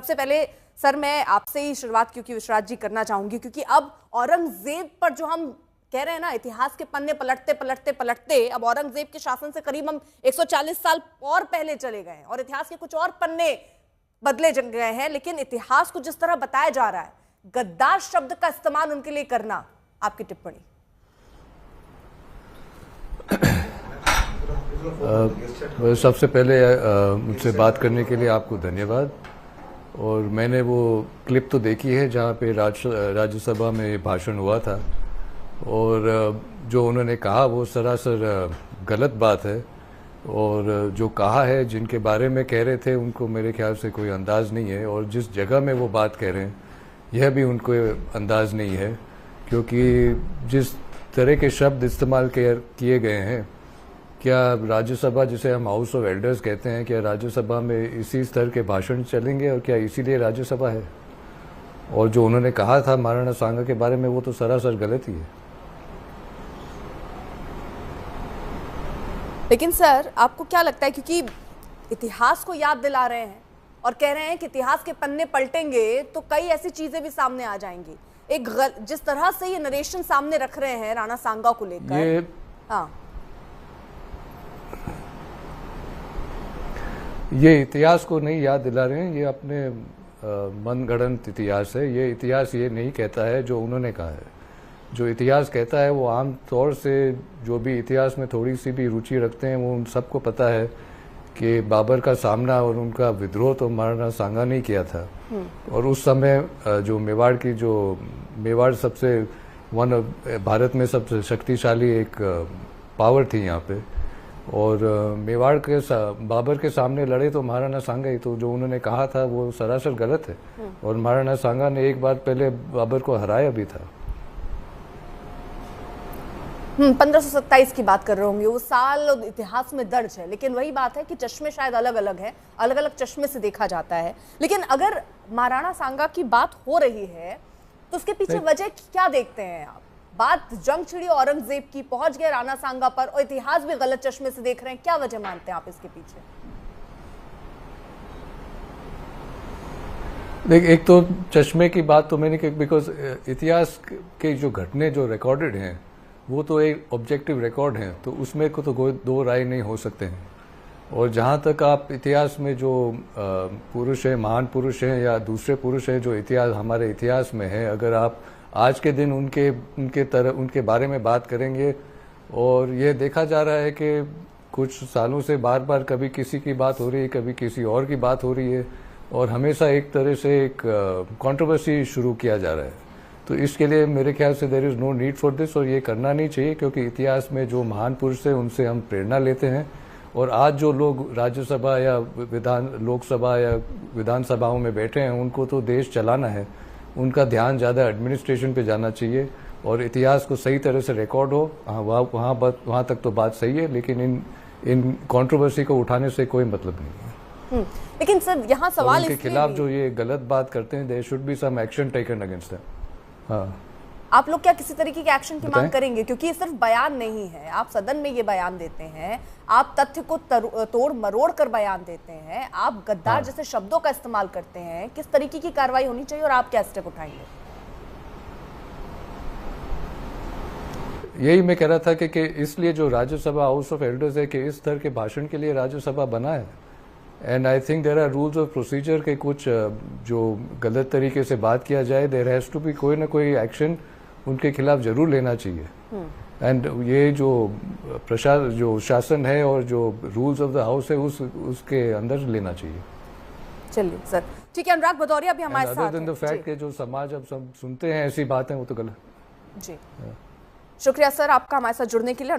सबसे पहले सर मैं आपसे ही शुरुआत क्योंकि विश्राज जी करना चाहूंगी, क्योंकि अब औरंगजेब पर जो हम कह रहे हैं ना, इतिहास के पन्ने पलटते पलटते पलटते अब औरंगजेब के शासन से करीब हम 140 साल और पहले चले गए हैं और इतिहास के कुछ और पन्ने बदले गए हैं। लेकिन इतिहास को जिस तरह बताया जा रहा है, गद्दार शब्द का इस्तेमाल उनके लिए करना, आपकी टिप्पणी? सबसे पहले मुझसे बात करने के लिए आपको धन्यवाद। और मैंने वो क्लिप तो देखी है जहाँ पे राज्यसभा में भाषण हुआ था, और जो उन्होंने कहा वो सरासर गलत बात है। और जो कहा है, जिनके बारे में कह रहे थे, उनको मेरे ख्याल से कोई अंदाज़ नहीं है, और जिस जगह में वो बात कह रहे हैं यह भी उनको अंदाज़ नहीं है, क्योंकि जिस तरह के शब्द इस्तेमाल किए गए हैं, क्या राज्यसभा, जिसे हम हाउस ऑफ एल्डर्स कहते हैं, क्या राज्यसभा में इसी स्तर के भाषण चलेंगे? और क्या इसीलिए राज्यसभा है? और जो उन्होंने कहा था महाराणा सांगा के बारे में, वो तो सरासर गलत ही है। लेकिन सर, आपको क्या लगता है, क्योंकि इतिहास को याद दिला रहे हैं और कह रहे हैं कि इतिहास के पन्ने पलटेंगे तो कई ऐसी चीजें भी सामने आ जाएंगी, जिस तरह से ये नरेशन सामने रख रहे हैं राणा सांगा को लेकर, हाँ, ये इतिहास को नहीं याद दिला रहे हैं, ये अपने मनगढ़ंत इतिहास है। ये इतिहास ये नहीं कहता है जो उन्होंने कहा है। जो इतिहास कहता है वो आम तौर से, जो भी इतिहास में थोड़ी सी भी रुचि रखते हैं, वो उन सबको पता है कि बाबर का सामना और उनका विद्रोह तो महाराणा सांगा ने किया था। और उस समय जो मेवाड़ सबसे भारत में सबसे शक्तिशाली एक पावर थी यहाँ पे, और मेवाड़ के बाबर के सामने लड़े तो महाराणा सांगा ही। तो जो उन्होंने कहा था वो सरासर गलत है, और महाराणा सांगा ने एक बार पहले बाबर को हराया भी था। 1527 की बात कर रहे होंगे, वो साल इतिहास में दर्ज है, लेकिन वही बात है कि चश्मे शायद अलग अलग है, अलग अलग चश्मे से देखा जाता है। लेकिन अगर महाराणा सांगा की बात हो रही है तो उसके पीछे वजह क्या देखते हैं आप? बात जंग छिड़ी औरंगजेब की, पहुंच गए राणा सांगा पर, और इतिहास भी गलत चश्मे से देख रहे हैं, क्या वजह मानते हैं आप इसके पीछे? देख, एक तो चश्मे की बात तो मैंने, बिकॉज इतिहास के जो घटने जो रिकॉर्डेड हैं वो तो एक ऑब्जेक्टिव रिकॉर्ड हैं, तो उसमें को तो कोई दो राय नहीं हो सकते हैं। और जहाँ तक आप इतिहास में जो पुरुष हैं, महान पुरुष हैं या दूसरे पुरुष हैं जो इतिहास हमारे इतिहास में है, अगर आप आज के दिन उनके बारे में बात करेंगे, और ये देखा जा रहा है कि कुछ सालों से बार बार कभी किसी की बात हो रही है, कभी किसी और की बात हो रही है, और हमेशा एक तरह से एक कंट्रोवर्सी शुरू किया जा रहा है। तो इसके लिए मेरे ख्याल से there is no need for this, और ये करना नहीं चाहिए, क्योंकि इतिहास में जो महान पुरुष हैं उनसे हम प्रेरणा लेते हैं। और आज जो लोग राज्यसभा या लोकसभा या विधानसभाओं में बैठे हैं, उनको तो देश चलाना है, उनका ध्यान ज़्यादा एडमिनिस्ट्रेशन पे जाना चाहिए, और इतिहास को सही तरह से रिकॉर्ड हो। वहाँ तक तो बात सही है, लेकिन इन कंट्रोवर्सी को उठाने से कोई मतलब नहीं है। लेकिन सर, यहाँ सवाल के खिलाफ जो ये गलत बात करते हैं, there should be some action taken against them. हाँ, आप लोग क्या किसी तरीके के एक्शन की मांग करेंगे? क्योंकि ये सिर्फ बयान नहीं है, आप सदन में ये बयान देते हैं, आप तथ्य को तोड़ मरोड़ कर बयान देते हैं, आप गद्दार जैसे शब्दों का इस्तेमाल करते हैं। किस तरीके की कार्रवाई होनी चाहिए और आप क्या स्टेप उठाएंगे? यही मैं कह रहा था कि इसलिए जो राज्यसभा हाउस ऑफ एल्डर्स है, कि इस स्तर के भाषण के लिए राज्यसभा बना है। And I think there are rules of procedure के कुछ जो गलत तरीके से बात किया जाए, देयर हैज टू बी कोई ना कोई एक्शन उनके खिलाफ जरूर लेना चाहिए। एंड ये जो शासन है और जो रूल्स ऑफ द हाउस है, उसके अंदर लेना चाहिए। चलिए सर, ठीक है। अनुराग भदौरिया भी हमारे साथ हैं। फैक्ट के जो समाज अब सब सुनते हैं ऐसी बातें, वो तो गलत। जी, शुक्रिया सर आपका हमारे साथ जुड़ने के लिए।